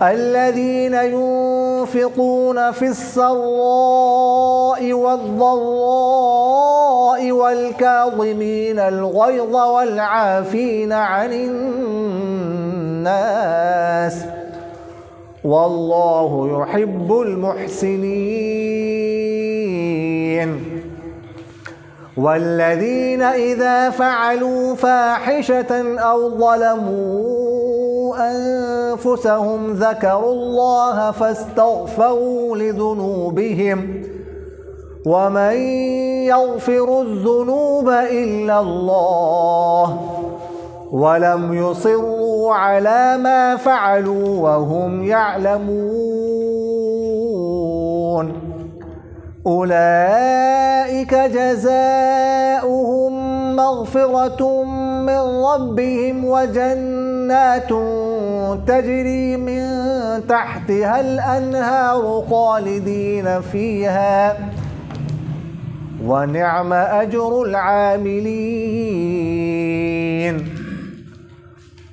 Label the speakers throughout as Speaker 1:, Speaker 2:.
Speaker 1: الذين ينفقون في السراء والضراء والكاظمين الغيظ والعافين عن الناس والله يحب المحسنين. والذين إذا فعلوا فاحشة أو ظلموا أنفسهم ذكروا الله فاستغفروا لذنوبهم ومن يغفر الذنوب إلا الله ولم يصروا على ما فعلوا وهم يعلمون أولئك جزاؤهم مغفرة من ربهم وجنات تجري من تحتها الأنهار خالدين فيها ونعم أجر العاملين.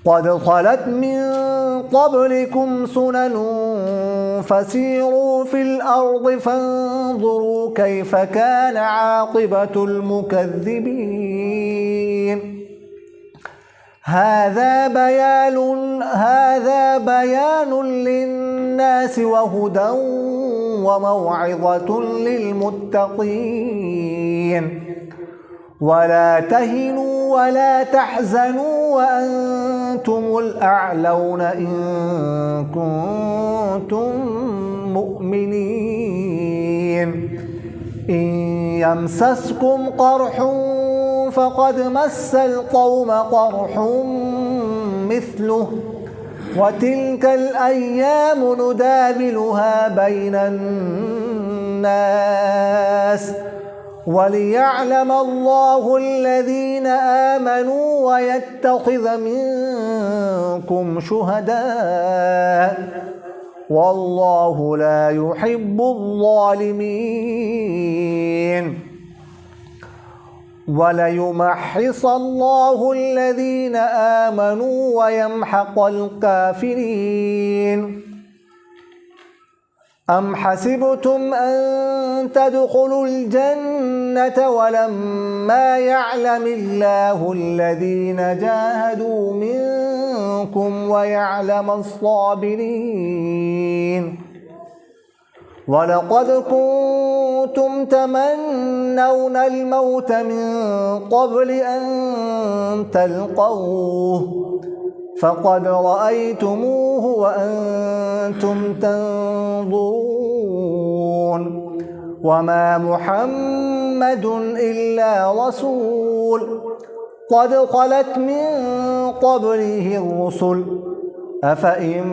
Speaker 1: قد خلت من قبلكم سنن فسيروا في الأرض فانظروا كيف كان عاقبة المكذبين. هذا بيان للناس وهدى وموعظة للمتقين. ولا تهنوا ولا تحزنوا وأنتم الأعلون إن كنتم مؤمنين. إن يمسسكم قرح فقد مس القوم قرح مثله وتلك الأيام نداولها بين الناس وليعلم الله الذين آمنوا ويتخذ منكم شهداء والله لا يحب الظالمين. وليمحص الله الذين آمنوا ويمحق الكافرين. أم حسبتم أن تدخلوا الجنة ولما يعلم الله الذين جاهدوا منكم ويعلم الصابرين. ولقد كنتم تمنون الموت من قبل أن تلقوه فقد رأيتموه وأنتم تنظرون. وما محمد إلا رسول قد خلت من قبله الرسل أفإن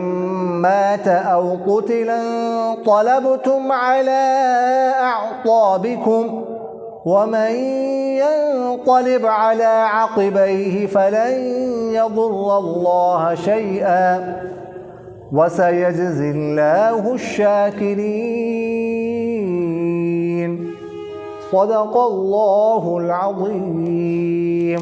Speaker 1: مات أو قتل انقلبتم على أعقابكم ومن ينقلب على عقبيه فلن يضر الله شيئا وسيجزي الله الشاكرين. صدق الله العظيم.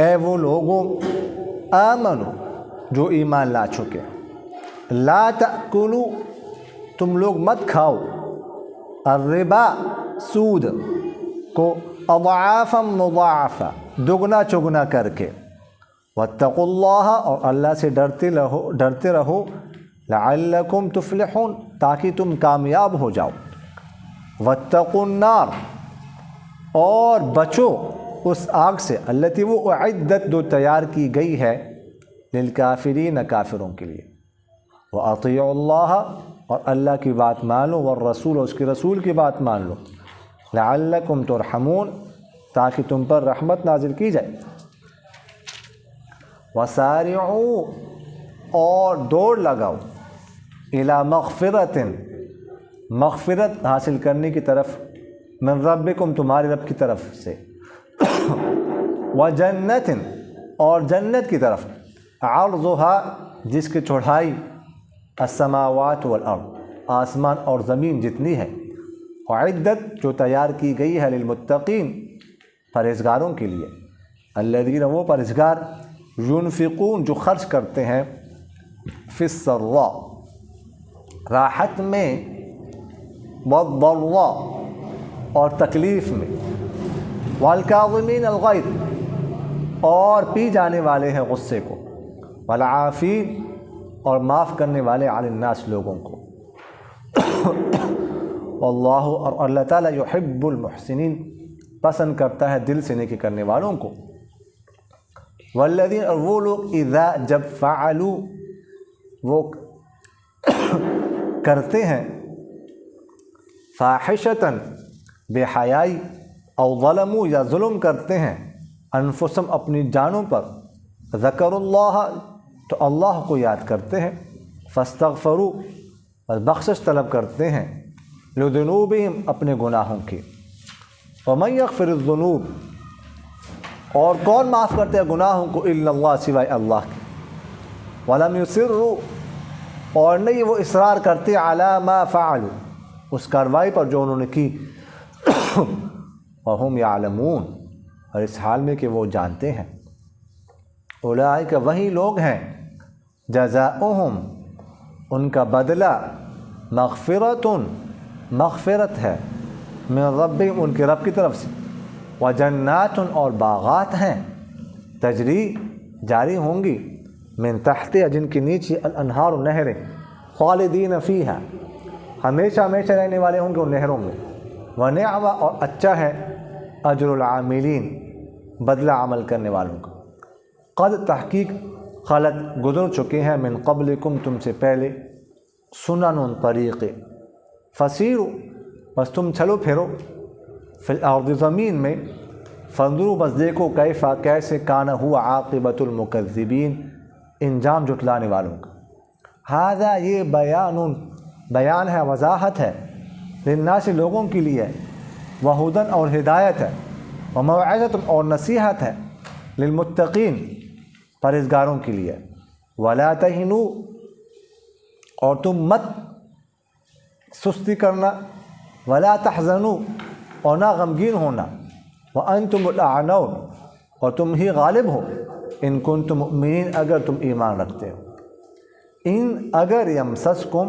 Speaker 1: اے وہ لوگوں آمنو جو ایمان لا چکے، لا تأکلو تم لوگ مت کھاؤ، الربا سود کو، اضعافا مضاعفا دگنا چگنا کر کے، واتقوا اللہ اور اللہ سے ڈرتے رہو، لعلکم تفلحون تاکہ تم کامیاب ہو جاؤ، واتقوا النار اور بچو اس آگ سے، التی وہ اعدت جو تیار کی گئی ہے، للکافرین کافروں کے لیے، واطیعوا اللہ اور اللہ کی بات مان لو، والرسول اور اس کے رسول کی بات مان لو، لعلکم ترحمون تاکہ تم پر رحمت نازل کی جائے، وسارعوا اور دوڑ لگاؤ، الی مغفرت مغفرت حاصل کرنے کی طرف، من ربکم تمہارے رب کی طرف سے، وجنت اور جنت کی طرف، عرضها جس کی چوڑائی السماوات والارض آسمان اور زمین جتنی ہے، اعدت جو تیار کی گئی ہے، للمتقین پرہیزگاروں کے لیے، الذین وہ پرہیزگار، ينفقون جو خرچ کرتے ہیں، فی السراء راحت میں، والضراء اور تکلیف میں، والکاظمین الغیظ اور پی جانے والے ہیں غصے کو، والعافین اور معاف کرنے والے علی الناس لوگوں کو، واللہ اور اللہ تعالیٰ یحب المحسنین پسند کرتا ہے دل سے نیکی کرنے والوں کو، والذین اور وہ لوگ اذا جب فعلوا وہ کرتے ہیں، فاحشتاً بے حیائی، او ظلموا یا ظلم کرتے ہیں، انفسهم اپنی جانوں پر، ذکر اللہ تو اللہ کو یاد کرتے ہیں، فاستغفروا اور بخشش طلب کرتے ہیں، لذنوبہم اپنے گناہوں کی، ومن یغفر الذنوب اور کون معاف کرتے ہیں گناہوں کو، الا اللہ سوائے اللہ کے، ولم یصروا اور نہیں وہ اصرار کرتے، علی ما فعلوا اس کارروائی پر جو انہوں نے کی، وہم یعلمون اور اس حال میں کہ وہ جانتے ہیں، اولئک وہی لوگ ہیں، جزاؤہم ان کا بدلہ، مغفرۃ مغفرت ہے، من ربہم ان کے رب کی طرف سے، وجنات اور باغات ہیں، تجری جاری ہوں گی، من تحت جن کے نیچے، الانہار نہریں، خالدین فیہا ہمیشہ ہمیشہ رہنے والے ہوں گے ان نہروں میں، ونعم اور اچھا ہے، اجر العاملین بدلہ عمل کرنے والوں کا، قد تحقیق خلط گزر چکے ہیں، من قبلکم تم سے پہلے، سنن طریقے، فسیروا بس تم چلو پھرو، فی الارض زمین میں، فانظروا بس دیکھو، کیفا کیسے، کان ہوا عاقبۃ المکذبین انجام جھٹلانے والوں کا، ھذا یہ بیان ہے، وضاحت ہے، للناس لوگوں کے لیے، وہدن اور ہدایت ہے، وموعظۃ اور نصیحت ہے، للمتقین پرہیزگاروں کے لیے، ولا تہنوا اور تم مت سستی کرنا، ولا تحزنوا اور نہ غمگین ہونا، وانتم الاعلون اور تم ہی غالب ہو، ان کنتم مؤمنین اگر تم ایمان رکھتے ہو، ان اگر یمسسکم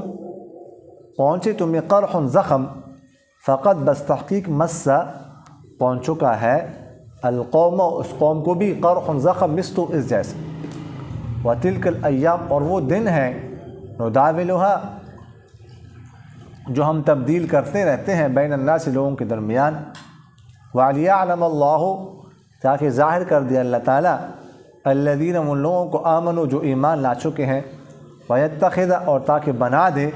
Speaker 1: پہنچے تمہیں قرح زخم، فقط بس تحقیق مسا پہنچ چکا ہے، القوم اس قوم کو بھی، قرح زخم مثل اس جیسے، وتلک الایام اور وہ دن ہیں، نداولها جو ہم تبدیل کرتے رہتے ہیں، بین الناس لوگوں کے درمیان، وَلِيَعْلَمَ اللَّهُ تاکہ ظاہر کر دیا اللہ تعالیٰ، الذین ان لوگوں کو آمنوا جو ایمان لا چکے ہیں، وَيَتَّخِذَ اور تاکہ بنا دے،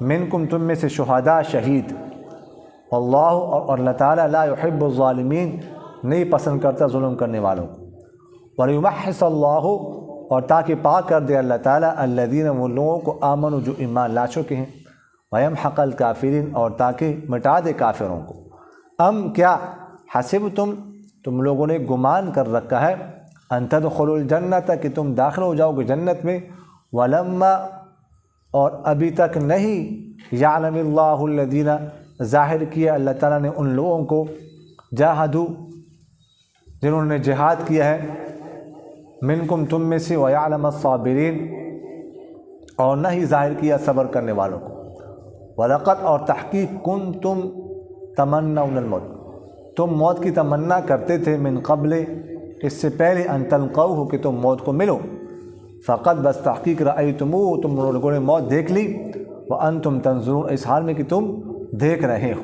Speaker 1: منکم تم میں سے شہداء شہید، واللہ اور اللہ تعالیٰ لا يحب الظالمین نہیں پسند کرتا ظلم کرنے والوں کو، وَلِيُمَحِّصَ اللَّهُ اور تاکہ پاک کر دے اللہ تعالیٰ، الذین ان لوگوں کو آمنوا جو ایمان لا چکے ہیں، وَيَمْحَقَ الْكَافِرِينَ اور تاکہ مٹا دے کافروں کو، ام کیا، حسبتم لوگوں نے گمان کر رکھا ہے، ان تدخلوا الجنت کہ تم داخل ہو جاؤ گے جنت میں، ولما اور ابھی تک نہیں، یعلم اللہ الذین ظاہر کیا اللہ تعالیٰ نے ان لوگوں کو، جنہوں نے جہاد کیا ہے، منکم تم میں سے، ویعلم الصابرین اور نہ ہی ظاہر کیا صبر کرنے والوں کو، ولقد اور تحقیق کنتم تمنون الموت تم موت کی تمنا کرتے تھے، من قبل اس سے پہلے، ان تلقوہ کہ تم موت کو ملو، فقط بس تحقیق رأیتموہ تم لوگوں نے موت دیکھ لی، وانتم تنظرون اس حال میں کہ تم دیکھ رہے ہو،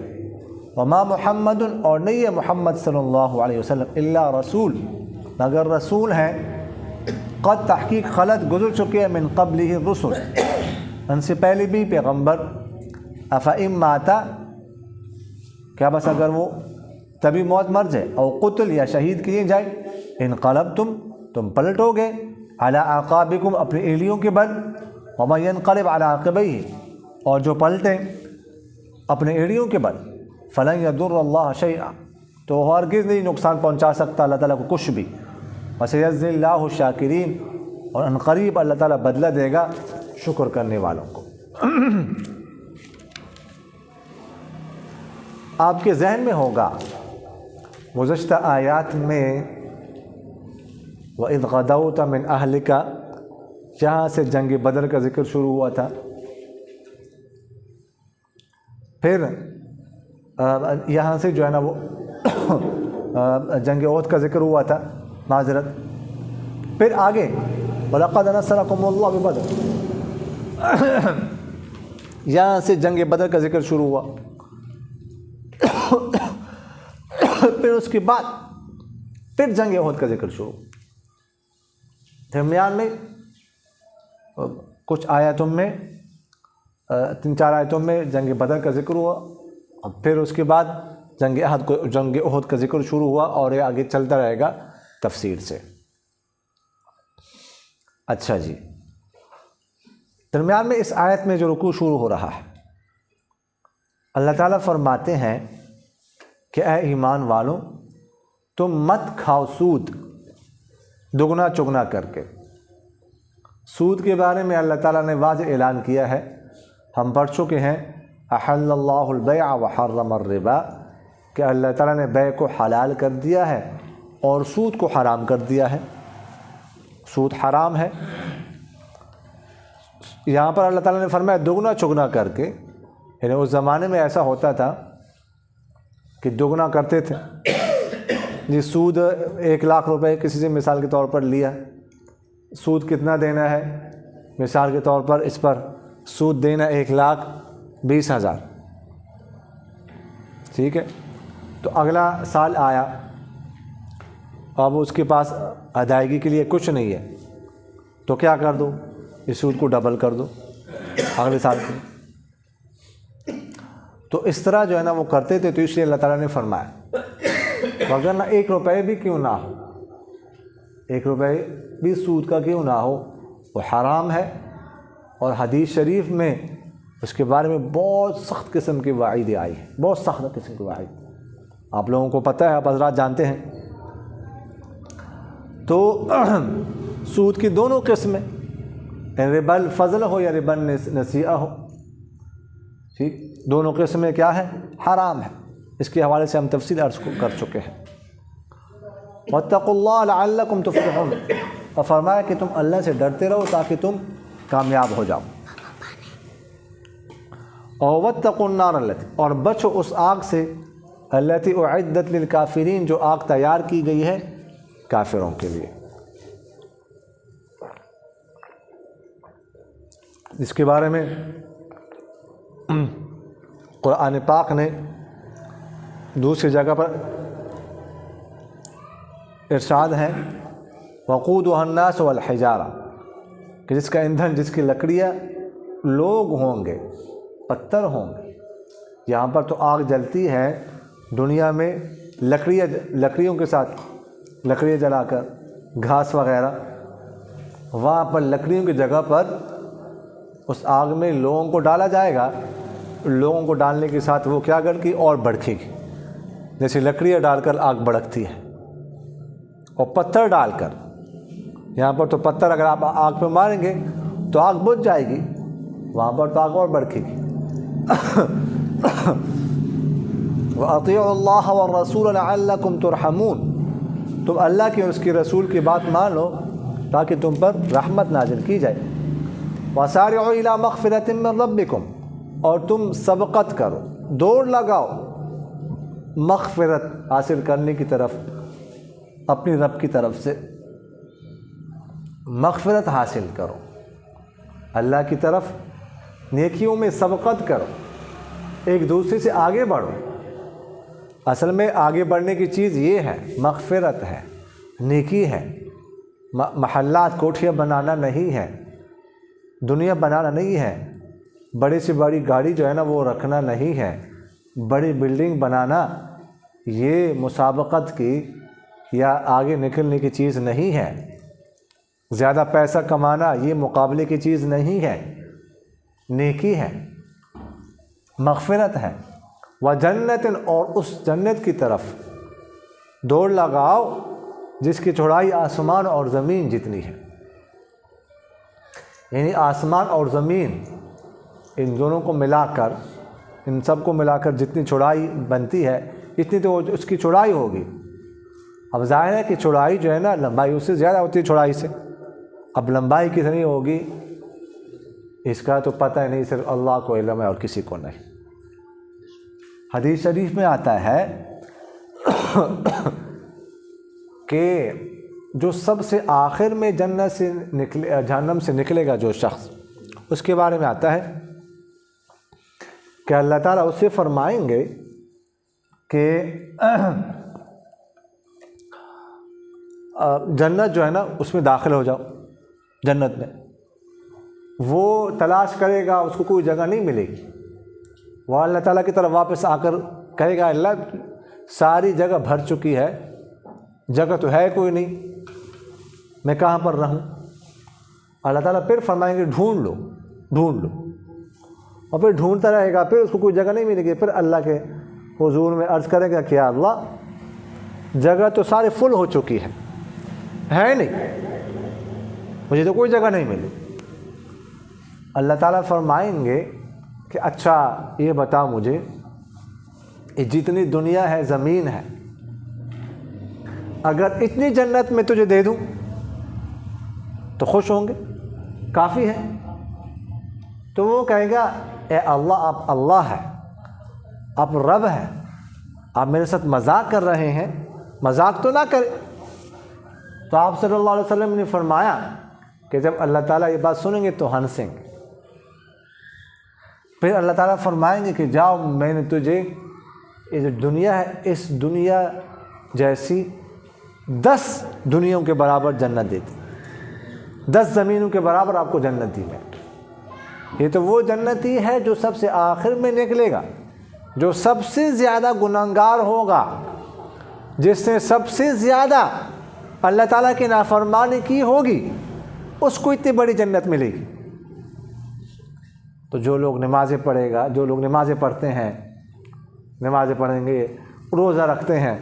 Speaker 1: وما محمد اور نہیں ہے محمد صلی اللہ علیہ وسلم الا رسول مگر رسول ہیں، قد تحقیق خلط گزر چکے ہیں، من قبلہ الرسل ان سے پہلے بھی پیغمبر، افئن ماتا کیا بس اگر وہ تبھی موت مر جائے، او قتل یا شہید کیے جائے، انقلبتم تم پلٹو گے، علی اعقابکم اپنی ایلیوں کے بل، ومن ینقلب علی عقبیہ اور جو پلٹیں اپنے ایڑیوں کے بل، فلن یضر اللہ شیئا تو ہرگز نہیں نقصان پہنچا سکتا اللہ تعالیٰ کو کچھ بھی، وسیجزی اللہ الشاکرین اور ان قریب اللہ تعالیٰ بدلہ دے گا شکر کرنے والوں کو۔ آپ کے ذہن میں ہوگا گزشتہ آیات میں وَإِذْ غَدَوْتَ مِنْ أَهْلِكَ جہاں سے جنگ بدر کا ذکر شروع ہوا تھا، پھر یہاں سے جو ہے نا وہ جنگ احد کا ذکر ہوا تھا، معذرت، پھر آگے وَلَقَدْ نَصَرَكُمُ اللَّهُ بِبَدْرٍ یہاں سے جنگ بدر کا ذکر شروع ہوا، پھر اس کے بعد پھر جنگ احد کا ذکر شروع، درمیان میں کچھ آیاتوں میں 3-4 آیتوں میں جنگ بدر کا ذکر ہوا، اور پھر اس کے بعد جنگ احد کا ذکر شروع ہوا، اور یہ آگے چلتا رہے گا تفسیر سے۔ اچھا جی، درمیان میں اس آیت میں جو رکوع شروع ہو رہا ہے، اللہ تعالیٰ فرماتے ہیں کہ اے ایمان والوں تم مت کھاؤ سود دگنا چگنا کر کے۔ سود کے بارے میں اللہ تعالیٰ نے واضح اعلان کیا ہے، ہم پڑھ چکے ہیں، احل اللہ البیع وحرم الربا کہ اللہ تعالیٰ نے بیع کو حلال کر دیا ہے اور سود کو حرام کر دیا ہے، سود حرام ہے۔ یہاں پر اللہ تعالیٰ نے فرمایا دگنا چگنا کر کے، یعنی اس زمانے میں ایسا ہوتا تھا کہ دگنا کرتے تھے، جی سود 1 لاکھ روپے کسی سے مثال کے طور پر لیا، سود کتنا دینا ہے، مثال کے طور پر اس پر سود دینا 1,20,000، ٹھیک ہے، تو اگلا سال آیا، اب اس کے پاس ادائیگی کے لیے کچھ نہیں ہے، تو کیا کر دو، اس سود کو ڈبل کر دو اگلے سال کے۔ تو اس طرح جو ہے نا وہ کرتے تھے، تو اس لیے اللہ تعالیٰ نے فرمایا مگر نہ 1 روپے بھی کیوں نہ ہو، 1 روپے بھی سود کا کیوں نہ ہو، وہ حرام ہے، اور حدیث شریف میں اس کے بارے میں بہت سخت قسم کی وعید آئی ہے، بہت سخت قسم کی وعید، آپ لوگوں کو پتہ ہے، آپ حضرات جانتے ہیں۔ تو سود کی دونوں قسمیں، ربا الفضل ہو یا ربا النسیئہ ہو، ٹھیک، دونوں قسمیں کیا ہے، حرام ہے، اس کے حوالے سے ہم تفصیل عرض کر چکے ہیں۔ واتقوا اللہ لعلکم تفلحون، اور فرمایا کہ تم اللہ سے ڈرتے رہو تاکہ تم کامیاب ہو جاؤ، اور واتقوا النار التی، اور بچو اس آگ سے، التی اعدت للکافرین جو آگ تیار کی گئی ہے کافروں کے لیے، اس کے بارے میں قرآن پاک نے دوسری جگہ پر ارشاد ہے، وقودها الناس والحجارہ، کہ جس کا ایندھن، جس کی لکڑیاں لوگ ہوں گے، پتھر ہوں گے۔ یہاں پر تو آگ جلتی ہے دنیا میں لکڑیوں کے ساتھ، لکڑیاں جلا کر، گھاس وغیرہ، وہاں پر لکڑیوں کی جگہ پر اس آگ میں لوگوں کو ڈالا جائے گا، لوگوں کو ڈالنے کے ساتھ وہ کیا کرتی اور بھڑکے گی، جیسے لکڑیاں ڈال کر آگ بھڑکتی ہے، اور پتھر ڈال کر، یہاں پر تو پتھر اگر آپ آگ پہ ماریں گے تو آگ بجھ جائے گی، وہاں پر تو آگ اور بھڑکے گی۔ وَأَطِيعُوا اللَّهَ وَالرَّسُولَ لَعَلَّكُمْ تُرْحَمُونَ، تم اللہ کی اور اس کے رسول کی بات مانو تاکہ تم پر رحمت نازل کی جائے۔ وَسَارِعُوا إِلَىٰ مَغْفِرَةٍ مِّن رَبِّكُمْ، اور تم سبقت کرو، دوڑ لگاؤ مغفرت حاصل کرنے کی طرف، اپنی رب کی طرف سے مغفرت حاصل کرو، اللہ کی طرف نیکیوں میں سبقت کرو، ایک دوسرے سے آگے بڑھو۔ اصل میں آگے بڑھنے کی چیز یہ ہے، مغفرت ہے، نیکی ہے، محلات کوٹھیاں بنانا نہیں ہے، دنیا بنانا نہیں ہے، بڑی سے بڑی گاڑی جو ہے نا وہ رکھنا نہیں ہے، بڑی بلڈنگ بنانا یہ مسابقت کی یا آگے نکلنے کی چیز نہیں ہے، زیادہ پیسہ کمانا یہ مقابلے کی چیز نہیں ہے، نیکی ہے، مغفرت ہے۔ وَجَنَّةٍ، اور اس جنت کی طرف دوڑ لگاؤ جس کی چوڑائی آسمان اور زمین جتنی ہے، یعنی آسمان اور زمین ان دونوں کو ملا کر، ان سب کو ملا کر جتنی چوڑائی بنتی ہے اتنی تو اس کی چوڑائی ہوگی۔ اب ظاہر ہے کہ چوڑائی جو ہے نا لمبائی اس سے زیادہ ہوتی ہے چوڑائی سے، اب لمبائی کتنی ہوگی اس کا تو پتہ ہی نہیں، صرف اللہ کو علم ہے اور کسی کو نہیں۔ حدیث شریف میں آتا ہے کہ جو سب سے آخر میں جنت سے جہنم سے نکلے گا جو شخص، اس کے بارے میں آتا ہے کہ اللہ تعالیٰ اس سے فرمائیں گے کہ جنت جو ہے نا اس میں داخل ہو جاؤ، جنت میں۔ وہ تلاش کرے گا، اس کو کوئی جگہ نہیں ملے گی، وہ اللہ تعالیٰ کی طرف واپس آ کر کہے گا اللہ ساری جگہ بھر چکی ہے، جگہ تو ہے کوئی نہیں، میں کہاں پر رہوں؟ اللہ تعالیٰ پھر فرمائیں گے ڈھونڈ لو، ڈھونڈ لو، اور پھر ڈھونڈتا رہے گا، پھر اس کو کوئی جگہ نہیں ملے گی، پھر اللہ کے حضور میں عرض کرے گا کہ یا اللہ جگہ تو سارے فل ہو چکی ہے نہیں، مجھے تو کوئی جگہ نہیں ملی۔ اللہ تعالیٰ فرمائیں گے کہ اچھا یہ بتا مجھے، یہ جتنی دنیا ہے زمین ہے، اگر اتنی جنت میں تجھے دے دوں تو خوش ہوں گے، کافی ہے؟ تو وہ کہے گا اے اللہ، آپ اللہ ہے، آپ رب ہیں، آپ میرے ساتھ مذاق کر رہے ہیں، مذاق تو نہ کرے۔ تو آپ صلی اللہ علیہ وسلم نے فرمایا کہ جب اللہ تعالیٰ یہ بات سنیں گے تو ہنسیں گے، پھر اللہ تعالیٰ فرمائیں گے کہ جاؤ میں نے تجھے یہ جو دنیا ہے اس دنیا جیسی 10 دنیاوں کے برابر جنت دے دی، 10 زمینوں کے برابر آپ کو جنت دی میں۔ یہ تو وہ جنتی ہے جو سب سے آخر میں نکلے گا، جو سب سے زیادہ گنہگار ہوگا، جس نے سب سے زیادہ اللہ تعالیٰ کی نافرمانی کی ہوگی، اس کو اتنی بڑی جنت ملے گی۔ تو جو لوگ نمازیں پڑھے گا، جو لوگ نمازیں پڑھتے ہیں، نمازیں پڑھیں گے، روزہ رکھتے ہیں،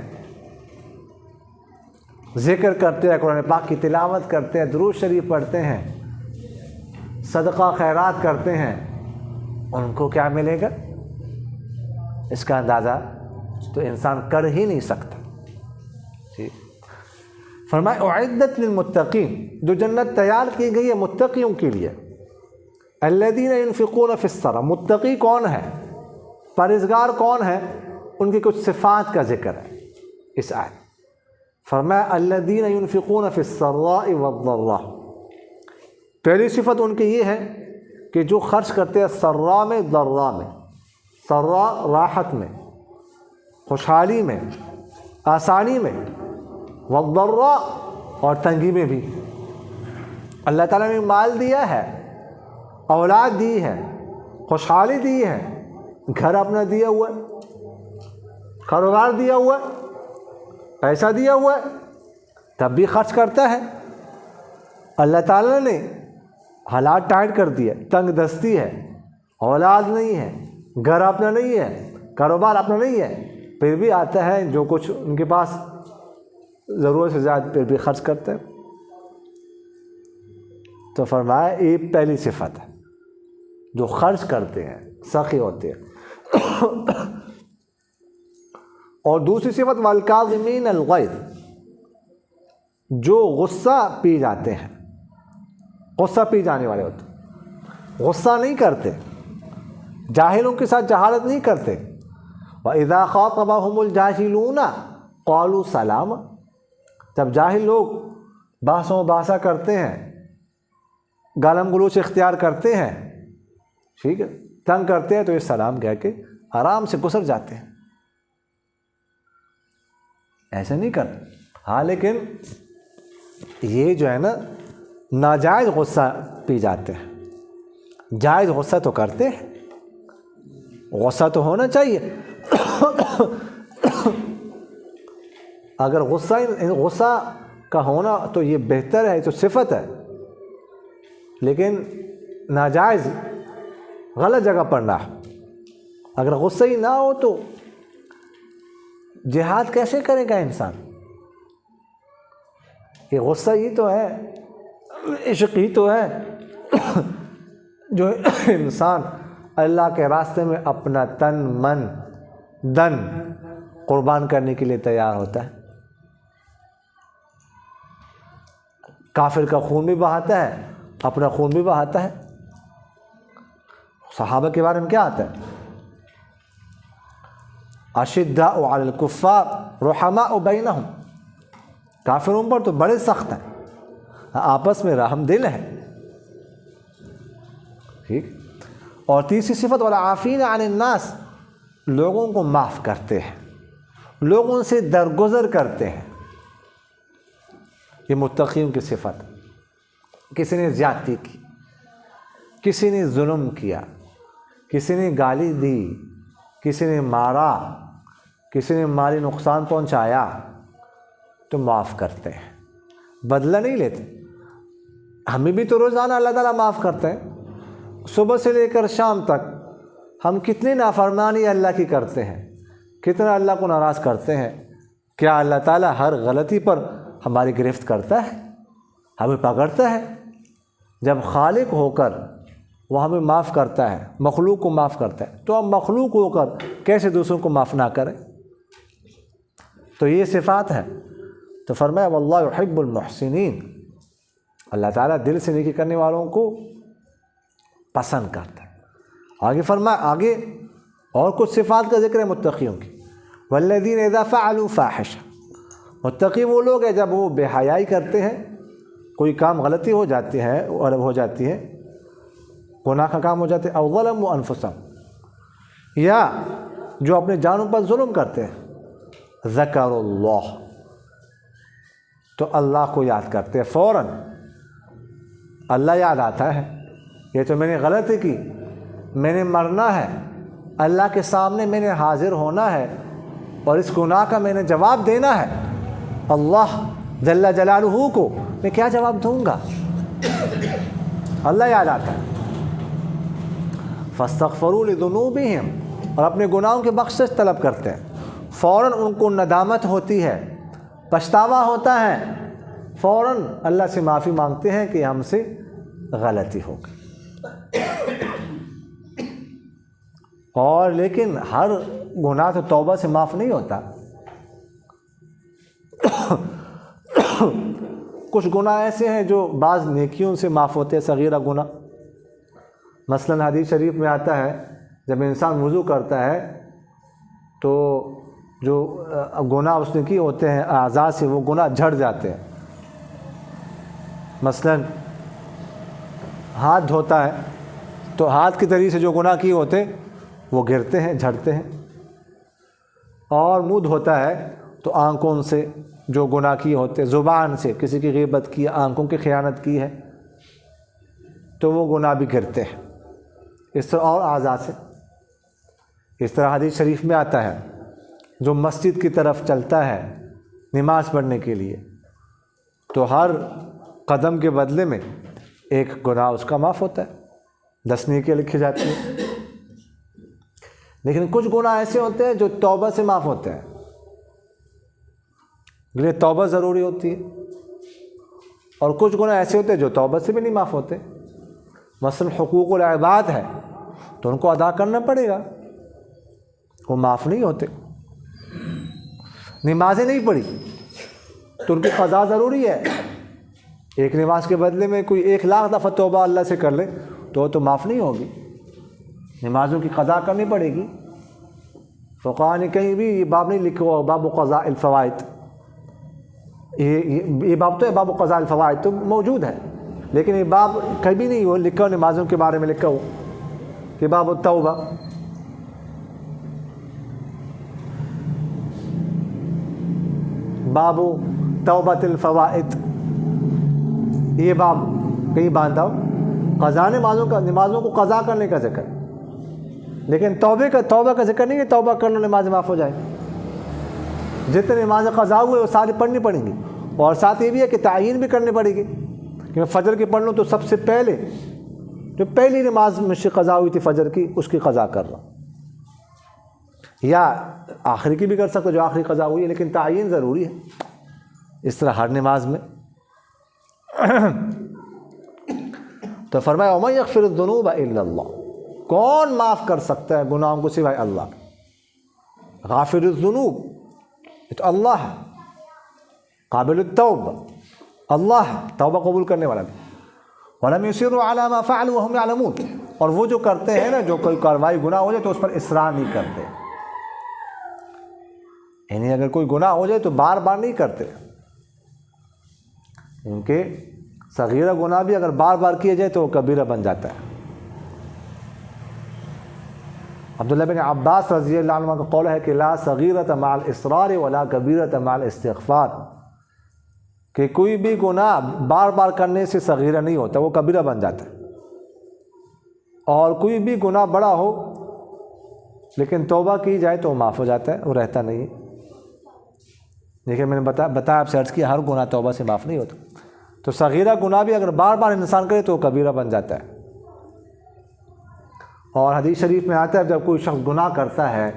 Speaker 1: ذکر کرتے ہیں، قرآن پاک کی تلاوت کرتے ہیں، درود شریف پڑھتے ہیں، صدقہ خیرات کرتے ہیں، ان کو کیا ملے گا اس کا اندازہ تو انسان کر ہی نہیں سکتا۔ فرمائے اعدت للمتقین، جو جنت تیار کی گئی ہے متقیوں کے لیے۔ الذین ينفقون فی السراء، متقی کون ہے، پرہیزگار کون ہے، ان کی کچھ صفات کا ذکر ہے اس آیت۔ فرمایا الذین ينفقون فی السراء والضراء، پہلی صفت ان کی یہ ہے کہ جو خرچ کرتے ہیں سراء میں، ضراء میں۔ سراء راحت میں، خوشحالی میں، آسانی میں، والضراء اور تنگی میں بھی۔ اللہ تعالیٰ نے مال دیا ہے، اولاد دی ہے، خوشحالی دی ہے، گھر اپنا دیا ہوا ہے، کاروبار دیا ہوا ہے، پیسہ دیا ہوا ہے، تب بھی خرچ کرتا ہے۔ اللہ تعالیٰ نے حالات ٹائٹ کر دیا، تنگ دستی ہے، اولاد نہیں ہے، گھر اپنا نہیں ہے، کاروبار اپنا نہیں ہے، پھر بھی آتا ہے جو کچھ ان کے پاس ضرورت سے زیادہ پھر بھی خرچ کرتے ہیں۔ تو فرمایا یہ پہلی صفت ہے، جو خرچ کرتے ہیں، سخی ہوتے ہیں۔ اور دوسری صفت والکاظمین الغیظ، جو غصہ پی جاتے ہیں، غصہ پی جانے والے ہوتے ہیں، غصہ نہیں کرتے، جاہلوں کے ساتھ جہالت نہیں کرتے۔ وَإِذَا خَاطَبَهُمُ الْجَاهِلُونَ قَالُوا سَلَامًا، جب جاہل لوگ بحث و مباحثہ کرتے ہیں، گالم گلوچ اختیار کرتے ہیں، ٹھیک ہے، تنگ کرتے ہیں، تو یہ سلام کہہ کے آرام سے گزر جاتے ہیں، ایسے نہیں کرتے۔ ہاں لیکن یہ جو ہے نا ناجائز غصہ پی جاتے ہیں، جائز غصہ تو کرتے ہیں، غصہ تو ہونا چاہیے۔ اگر غصہ کا ہونا تو یہ بہتر ہے، تو صفت ہے، لیکن ناجائز غلط جگہ پر نہ ہو۔ اگر غصہ ہی نہ ہو تو جہاد کیسے کرے گا انسان؟ یہ غصہ ہی تو ہے، عشق ہی تو ہے جو انسان اللہ کے راستے میں اپنا تن من دن قربان کرنے کے لیے تیار ہوتا ہے۔ کافر کا خون بھی بہاتا ہے، اپنا خون بھی بہاتا ہے۔ صحابہ کے بارے میں کیا آتا ہے؟ اشداء علی الکفار رحماء بینہم، کافروں پر تو بڑے سخت ہیں، آپس میں رحم دل ہے، ٹھیک۔ اور تیسری صفت والعافین عن الناس، لوگوں کو معاف کرتے ہیں، لوگوں سے درگزر کرتے ہیں، یہ متقیوں کی صفت۔ کسی نے زیادتی کی، کسی نے ظلم کیا، کسی نے گالی دی، کسی نے مارا، کسی نے مالی نقصان پہنچایا، تو معاف کرتے ہیں، بدلہ نہیں لیتے۔ ہمیں بھی تو روزانہ اللہ تعالیٰ معاف کرتے ہیں، صبح سے لے کر شام تک ہم کتنی نافرمانی اللہ کی کرتے ہیں، کتنا اللہ کو ناراض کرتے ہیں۔ کیا اللہ تعالیٰ ہر غلطی پر ہماری گرفت کرتا ہے، ہمیں پکڑتا ہے؟ جب خالق ہو کر وہ ہمیں معاف کرتا ہے، مخلوق کو معاف کرتا ہے، تو ہم مخلوق ہو کر کیسے دوسروں کو معاف نہ کریں؟ تو یہ صفات ہے۔ تو فرمایا واللہ یحب المحسنین، اللہ تعالیٰ دل سے نیکی کرنے والوں کو پسند کرتا ہے۔ آگے فرمایا، آگے اور کچھ صفات کا ذکر ہے متقیوں کی۔ والذین اذا فعلوا فاحشہ، متقی وہ لوگ ہیں جب وہ بے حیائی کرتے ہیں، کوئی کام غلطی ہو جاتی ہے اور ہو جاتی ہے، گناہ کا کام ہو جاتا ہے، او ظلموا انفسهم، یا جو اپنے جانوں پر ظلم کرتے ہیں، ذکر اللہ، تو اللہ کو یاد کرتے ہیں، فوراً اللہ یاد آتا ہے، یہ تو میں نے غلطی کی، میں نے مرنا ہے، اللہ کے سامنے میں نے حاضر ہونا ہے، اور اس گناہ کا میں نے جواب دینا ہے، اللہ جل جلالہ کو میں کیا جواب دوں گا؟ اللہ یاد آتا ہے۔ فاستغفروا لذنوبہم، اور اپنے گناہوں کی بخشش طلب کرتے ہیں، فوراً ان کو ندامت ہوتی ہے، پچھتاوا ہوتا ہے، فوراً اللہ سے معافی مانگتے ہیں کہ ہم سے غلطی ہو گئی۔ اور لیکن ہر گناہ تو توبہ سے معاف نہیں ہوتا، کچھ گناہ ایسے ہیں جو بعض نیکیوں سے معاف ہوتے ہیں، صغیرہ گناہ۔ مثلاً حدیث شریف میں آتا ہے جب انسان وضو کرتا ہے تو جو گناہ اس نے کیے ہوتے ہیں اعضاء سے، وہ گناہ جھڑ جاتے ہیں۔ مثلاً ہاتھ دھوتا ہے تو ہاتھ کے ذریعے سے جو گناہ کیے ہوتے وہ گرتے ہیں، جھڑتے ہیں، اور منہ دھوتا ہے تو آنکھوں سے جو گناہ کیے ہوتے، زبان سے کسی کی غیبت کی، آنکھوں کی خیانت کی ہے تو وہ گناہ بھی گرتے ہیں، اس طرح اور اعضاء سے۔ اس طرح حدیث شریف میں آتا ہے جو مسجد کی طرف چلتا ہے نماز پڑھنے کے لیے تو ہر قدم کے بدلے میں ایک گناہ اس کا معاف ہوتا ہے، 10 نیکیاں لکھی جاتی ہیں۔ لیکن کچھ گناہ ایسے ہوتے ہیں جو توبہ سے معاف ہوتے ہیں، اس لیے توبہ ضروری ہوتی ہے، اور کچھ گناہ ایسے ہوتے ہیں جو توبہ سے بھی نہیں معاف ہوتے۔ مثلا حقوق العباد ہے تو ان کو ادا کرنا پڑے گا، وہ معاف نہیں ہوتے۔ نمازیں نہیں پڑھی تو ان کی قضا ضروری ہے۔ ایک نماز کے بدلے میں کوئی 1,00,000 دفعہ توبہ اللہ سے کر لے تو معاف نہیں ہوگی، نمازوں کی قضا کرنی پڑے گی۔ فقہاء نے کہیں بھی یہ باب نہیں لکھا ہوا باب قضاء الفوائد، یہ باب تو ہے، باب قضاء الفوائد تو موجود ہے، لیکن یہ باب کبھی نہیں ہو لکھا ہو نمازوں کے بارے میں لکھا ہو کہ باب التوبہ۔ باب توبۃ الفوائد، یہ باب کہیں باندھا ہو؟ قضاء نمازوں کو قضا کرنے کا ذکر، لیکن توبہ کا ذکر نہیں ہے توبہ کر لو نماز معاف ہو جائے۔ جتنے نمازیں قضا ہوئے وہ ساری پڑھنی پڑیں گی، اور ساتھ یہ بھی ہے کہ تعین بھی کرنی پڑے گی کہ میں فجر کی پڑھ لوں تو سب سے پہلے جو پہلی نماز مجھ سے قضا ہوئی تھی فجر کی اس کی قضا کر رہا ہوں، یا آخری کی بھی کر سکتا جو آخری قضا ہوئی ہے، لیکن تعین ضروری ہے۔ اس طرح ہر نماز میں تو فرمایا وَمَن يَغْفِرُ الذُّنُوبَ إِلَّا اللَّهُ، کون معاف کر سکتا ہے گناہوں کو سوائے اللہ۔ غافر الذنوب یہ تو اللہ ہے، قابل التوب اللہ ہے، توبہ قبول کرنے والا بھی۔ وَلَمْ يُصِرُّوا عَلَىٰ مَا فَعَلُوا وَهُمْ يَعْلَمُونَ، اور وہ جو کرتے ہیں نا، جو کوئی کارروائی گناہ ہو جائے تو اس پر اصرار نہیں کرتے، یعنی اگر کوئی گناہ ہو جائے تو بار بار نہیں کرتے، کیونکہ صغیرہ گناہ بھی اگر بار بار کیا جائے تو وہ کبیرہ بن جاتا ہے۔ عبداللہ بن عباس رضی اللہ عنہ کا قول ہے کہ لا صغیرۃ مع الاصرار ولا کبیرۃ مع الاستغفار، کہ کوئی بھی گناہ بار بار کرنے سے صغیرہ نہیں ہوتا، وہ کبیرہ بن جاتا ہے، اور کوئی بھی گناہ بڑا ہو لیکن توبہ کی جائے تو وہ معاف ہو جاتا ہے، وہ رہتا نہیں ہے۔ دیکھیں میں نے بتایا آپ سے عرض کیا ہر گناہ توبہ سے معاف نہیں ہوتا، تو صغیرہ گناہ بھی اگر بار بار انسان کرے تو وہ کبیرہ بن جاتا ہے۔ اور حدیث شریف میں آتا ہے جب کوئی شخص گناہ کرتا ہے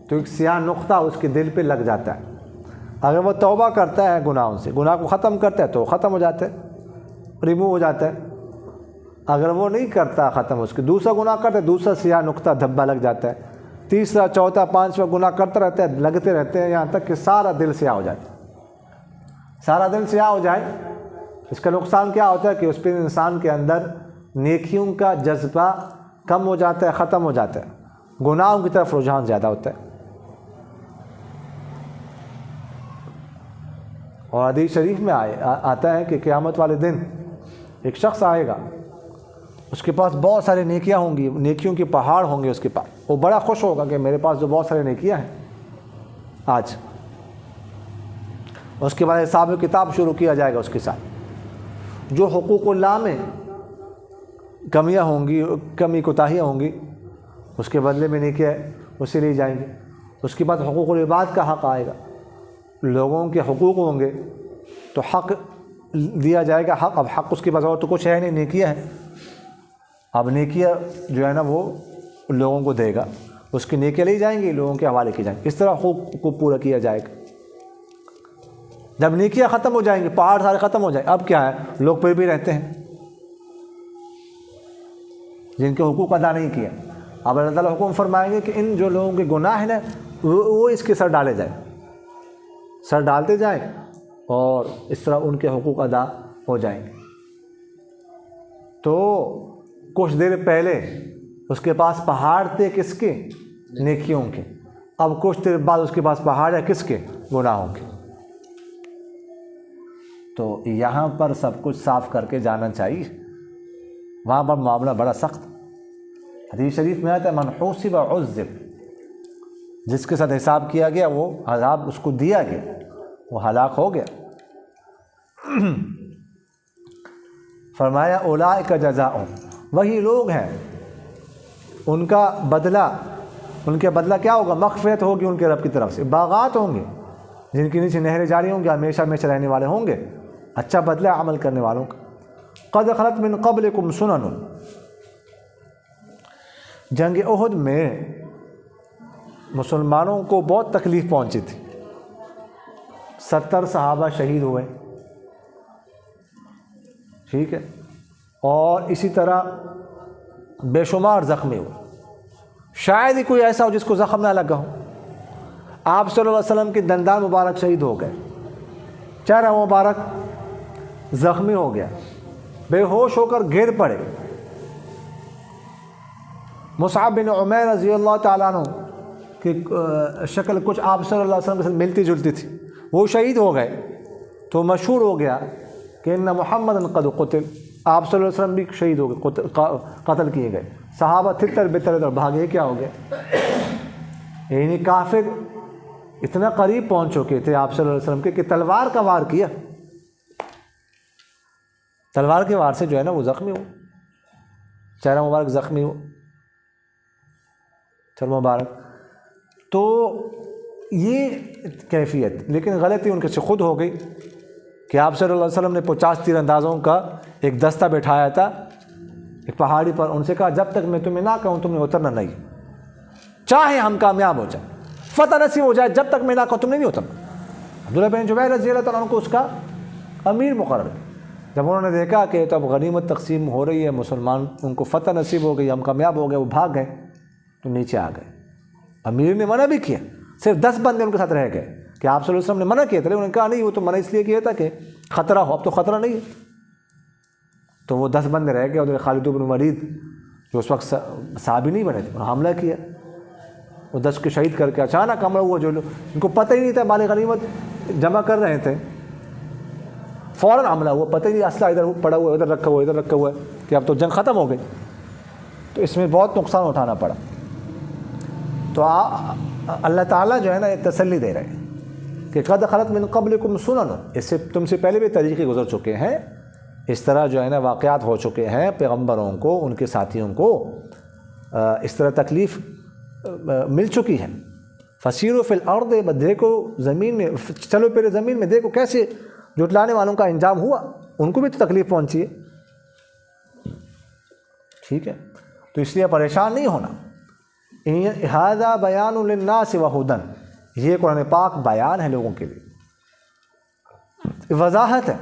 Speaker 1: تو ایک سیاہ نقطہ اس کے دل پہ لگ جاتا ہے، اگر وہ توبہ کرتا ہے گناہوں سے، گناہ کو ختم کرتا ہے تو وہ ختم ہو جاتا ہے، ریموو ہو جاتا ہے۔ اگر وہ نہیں کرتا ختم، اس کے دوسرا گناہ کرتا ہے، دوسرا سیاہ نقطہ دھبا لگ جاتا ہے، تیسرا چوتھا پانچواں گناہ کرتا رہتا ہے، لگتے رہتے ہیں یہاں تک کہ سارا دل سیاہ ہو جاتا ہے۔ سارا دل سیاہ ہو جائے اس کا نقصان کیا ہوتا ہے کہ اس پہ انسان کے اندر نیکیوں کا جذبہ کم ہو جاتا ہے، ختم ہو جاتا ہے، گناہوں کی طرف رجحان زیادہ ہوتا ہے۔ اور حدیث شریف میں آتا ہے کہ قیامت والے دن ایک شخص آئے گا، اس کے پاس بہت سارے نیکیاں ہوں گی، نیکیوں کے پہاڑ ہوں گے اس کے پاس، وہ بڑا خوش ہوگا کہ میرے پاس جو بہت سارے نیکیاں ہیں آج۔ اس کے بعد حساب و کتاب شروع کیا جائے گا اس کے ساتھ، جو حقوق اللہ میں کمیاں ہوں گی، کمی کوتاہیاں ہوں گی، اس کے بدلے میں نیکیاں اسے لی جائیں گی۔ اس کے بعد حقوق العباد کا حق آئے گا، لوگوں کے حقوق ہوں گے تو حق دیا جائے گا، اب حق اس کے پاس اور تو کچھ ہے نہیں، نیکیاں ہیں، اب نیکیاں جو ہے نا وہ لوگوں کو دے گا، اس کی نیکیاں لی جائیں گی، لوگوں کے حوالے کی جائیں گی، اس طرح حقوق کو پورا کیا جائے گا۔ جب نیکیاں ختم ہو جائیں گی، پہاڑ سارے ختم ہو جائیں، اب کیا ہے، لوگ پھر بھی رہتے ہیں جن کے حقوق ادا نہیں کیا، اب اللہ تعالیٰ حکم فرمائیں گے کہ ان جو لوگوں کے گناہ ہیں نا وہ اس کے سر ڈالے جائیں، سر ڈالتے جائیں، اور اس طرح ان کے حقوق ادا ہو جائیں گے۔ تو کچھ دیر پہلے اس کے پاس پہاڑ تھے کس کے؟ نیکیوں کے، اب کچھ دیر بعد اس کے پاس پہاڑ ہے کس کے؟ گناہوں کے۔ تو یہاں پر سب کچھ صاف کر کے جانا چاہیے، وہاں پر معاملہ بڑا سخت۔ حدیث شریف میں آتا ہے من حوسب عذب، جس کے ساتھ حساب کیا گیا وہ عذاب اس کو دیا گیا، وہ ہلاک ہو گیا۔ فرمایا اولئک جزاؤہم، وہی لوگ ہیں ان کا بدلہ، ان کے بدلہ کیا ہوگا؟ مغفرت ہوگی ان کے رب کی طرف سے، باغات ہوں گے جن کے نیچے نہریں جاری ہوں گے، ہمیشہ ہمیشہ رہنے والے ہوں گے، اچھا بدلہ عمل کرنے والوں کا۔ قد خلت من قبلکم سنن، جنگ احد میں مسلمانوں کو بہت تکلیف پہنچی تھی، 70 صحابہ شہید ہوئے، ٹھیک ہے، اور اسی طرح بے شمار زخمی ہوئے، شاید ہی کوئی ایسا ہو جس کو زخم نہ لگا ہو۔ آپ صلی اللہ علیہ وسلم کے دندان مبارک شہید ہو گئے، چہرہ مبارک زخمی ہو گیا، بے ہوش ہو کر گر پڑے۔ مصعب بن عمیر رضی اللہ تعالیٰ عنہ کی شکل کچھ آپ صلی اللہ علیہ وسلم کے ساتھ ملتی جلتی تھی، وہ شہید ہو گئے تو مشہور ہو گیا کہ ان محمد قد قتل، آپ صلی اللہ علیہ وسلم بھی شہید ہو گئے، قتل کیے گئے۔ صحابہ تھر بتر ادھر بھاگے، کیا ہو گیا؟ یعنی کافر اتنا قریب پہنچ چکے تھے آپ صلی اللہ علیہ وسلم کے کہ تلوار کا وار کیا، تلوار کے وار سے جو ہے نا وہ زخمی ہو، چہرہ مبارک زخمی ہو، چہرہ مبارک۔ تو یہ کیفیت، لیکن غلطی ان کے سے خود ہو گئی کہ آپ صلی اللہ علیہ وسلم نے 50 تیر اندازوں کا ایک دستہ بٹھایا تھا ایک پہاڑی پر، ان سے کہا جب تک میں تمہیں نہ کہوں تم نے اترنا نہیں، چاہے ہم کامیاب ہو جائیں، فتح نصیب ہو جائے، جب تک میں نہ کہوں تم نے نہیں اترنا۔ عبداللہ بن جبیر رضی اللہ تعالیٰ عنہ کو اس کا امیر مقرر کیا۔ جب انہوں نے دیکھا کہ تو اب غنیمت تقسیم ہو رہی ہے، مسلمان ان کو فتح نصیب ہو گئی، ہم کامیاب ہو گئے، وہ بھاگ گئے تو نیچے آ گئے۔ امیر نے منع بھی کیا، صرف 10 بندے ان کے ساتھ رہ گئے کہ آپ صلی اللہ علیہ وسلم نے منع کیا تھا، انہوں نے کہا نہیں وہ تو منع اس لیے کیا تھا کہ خطرہ ہو، اب تو خطرہ نہیں ہے۔ تو وہ 10 بندے رہ گئے، ادھر خالد بن ولید جو اس وقت صحابی نہیں بنے تھے، انہوں نے حملہ کیا، وہ 10 کے شہید کر کے اچانک حملہ ہوا، جو ان کو پتہ ہی نہیں تھا، مال غنیمت جمع کر رہے تھے، فوراً حملہ ہوا، پتہ ہی نہیں، اسلحہ ادھر پڑا ہوا ہے، ادھر رکھا ہوا ہے، ادھر رکھا ہوا ہے کہ اب تو جنگ ختم ہو گئی۔ تو اس میں بہت نقصان اٹھانا پڑا۔ تو اللہ تعالیٰ جو ہے نا ایک تسلی دے رہے ہیں کہ قد خلت من قبلکم سنن، اس سے تم سے پہلے بھی طریقے گزر چکے ہیں، اس طرح جو ہے نا واقعات ہو چکے ہیں، پیغمبروں کو، ان کے ساتھیوں کو اس طرح تکلیف مل چکی ہے۔ فسیروا فی الارض، دیکھو زمین میں، چلو پھر زمین میں دیکھو کیسے جھٹلانے والوں کا انجام ہوا، ان کو بھی تو تکلیف پہنچی ہے، ٹھیک ہے؟ تو اس لیے پریشان نہیں ہونا۔ ھذا بیان للناس وہدی، یہ قرآن پاک بیان ہے لوگوں کے لیے، وضاحت ہے،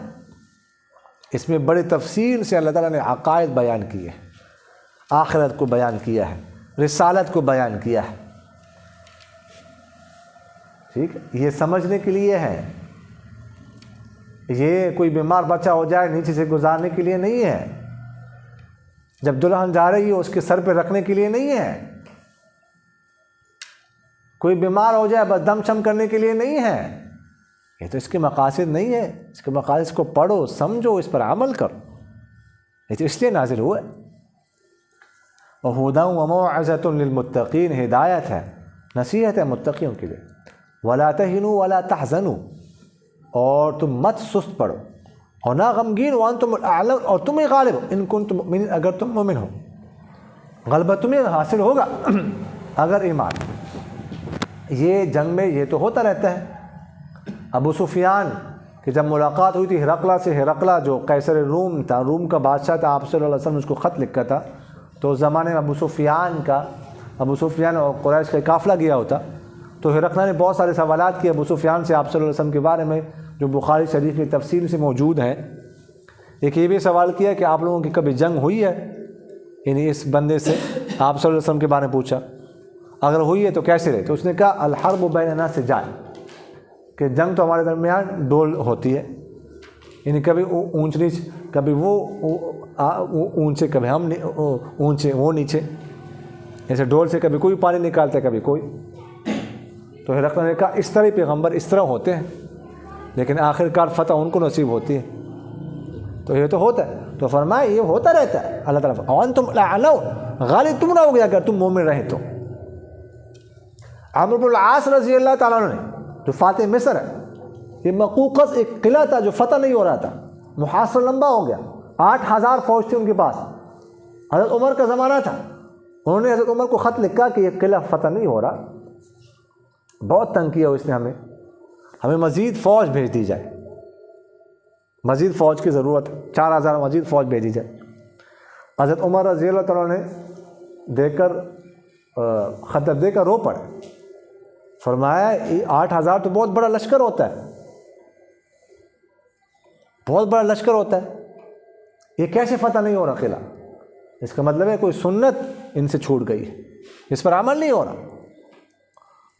Speaker 1: اس میں بڑی تفصیل سے اللہ تعالیٰ نے عقائد بیان کیے ہیں، آخرت کو بیان کیا ہے، رسالت کو بیان کیا ہے، ٹھیک ہے؟ یہ سمجھنے کے لیے ہے، یہ کوئی بیمار بچہ ہو جائے نیچے سے گزارنے کے لیے نہیں ہے، جب دلہن جا رہی ہے اس کے سر پہ رکھنے کے لیے نہیں ہے، کوئی بیمار ہو جائے بس دم شم کرنے کے لیے نہیں ہے، یہ تو اس کے مقاصد نہیں ہے، اس کے مقاصد کو پڑھو، سمجھو، اس پر عمل کرو، یہ تو اس لیے نازل ہوا ہے۔ وَهُدًى وَمَوْعِظَةٌ لِّلْمُتَّقِينَ، ہدایت ہے، نصیحت ہے متقیوں کے لیے۔ وَلَا تَهِنُوا وَلَا تَحْزَنُوا، اور تم مت سست پڑو اور نہ غمگین، وَأَنْتُمُ الْأَعْلَوْنَ، اور تمہیں غالب ہو، إِن كُنتُم مُؤْمِنِينَ، اگر تم مومن ہو، غلبہ تمہیں حاصل ہوگا اگر ایمان۔ یہ جنگ میں یہ تو ہوتا رہتا ہے۔ ابو سفیان کہ جب ملاقات ہوئی تھی ہرقلہ سے، ہرقلہ جو قیصر روم تھا، روم کا بادشاہ تھا، آپ صلی اللہ علیہ وسلم نے اس کو خط لکھا تھا، تو اس زمانے میں ابو سفیان اور قریش کا قافلہ گیا ہوتا، تو ہرقلہ نے بہت سارے سوالات کیے ابو سفیان سے آپ صلی اللہ علیہ وسلم کے بارے میں، جو بخاری شریف کی تفصیل سے موجود ہیں۔ ایک یہ بھی سوال کیا کہ آپ لوگوں کی کبھی جنگ ہوئی ہے، یعنی اس بندے سے آپ صلی اللہ علیہ وسلم کے بارے میں پوچھا، اگر ہوئی ہے تو کیسے رہے؟ تو اس نے کہا الحرب بیننا سجال، کہ جنگ تو ہمارے درمیان ڈول ہوتی ہے، یعنی کبھی اونچ نیچ، کبھی وہ اونچے، کبھی ہم اونچے وہ نیچے، جیسے ڈول سے کبھی کوئی پانی نکالتا ہے کبھی کوئی۔ تو ہرقل نے کہا اس طرح پیغمبر اس طرح ہوتے ہیں، لیکن آخر کار فتح ان کو نصیب ہوتی ہے، تو یہ تو ہوتا ہے۔ تو فرمایا یہ ہوتا رہتا ہے، اللہ تعالیٰ وَأَنْتُمُ الْأَعْلَوْنَ، غالب تم نہ ہوگے اگر تم مومن رہے تو۔ عمرو بن العاص رضی اللہ تعالیٰ عنہ نے جو فاتح مصر ہے، یہ مقوقس ایک قلعہ تھا جو فتح نہیں ہو رہا تھا، محاصرہ لمبا ہو گیا، 8000 فوج تھی ان کے پاس، حضرت عمر کا زمانہ تھا، انہوں نے حضرت عمر کو خط لکھا کہ یہ قلعہ فتح نہیں ہو رہا، بہت تنگ کیا اس نے ہمیں مزید فوج بھیج دی جائے، مزید فوج کی ضرورت ہے، 4000 مزید فوج بھیجی جائے۔ حضرت عمر رضی اللہ تعالیٰ نے دے کر خط دے کر رو پڑے، فرمایا 8000 تو بہت بڑا لشکر ہوتا ہے، بہت بڑا لشکر ہوتا ہے، یہ کیسے فتح نہیں ہو رہا قلعہ؟ اس کا مطلب ہے کوئی سنت ان سے چھوٹ گئی ہے، اس پر عمل نہیں ہو رہا۔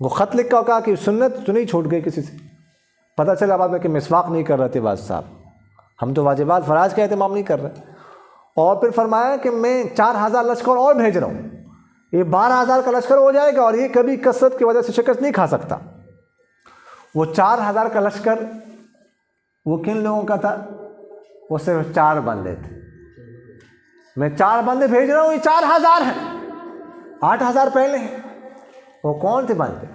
Speaker 1: وہ خط لکھ کر کہا کہ سنت تو نہیں چھوٹ گئی کسی سے، پتہ چلا بعد میں کہ مسواک نہیں کر رہے تھے بعض صاحب، ہم تو واجبات فرائض کا اہتمام نہیں کر رہے. اور پھر فرمایا کہ میں 4000 لشکر اور بھیج رہا ہوں، یہ 12000 کا لشکر ہو جائے گا اور یہ کبھی کثرت کی وجہ سے شکست نہیں کھا سکتا. وہ 4000 کا لشکر وہ کن لوگوں کا تھا؟ وہ صرف 4 بندے تھے. میں 4 بندے بھیج رہا ہوں، یہ 4000 ہیں، 8000 پہلے ہیں. وہ کون تھے بندے؟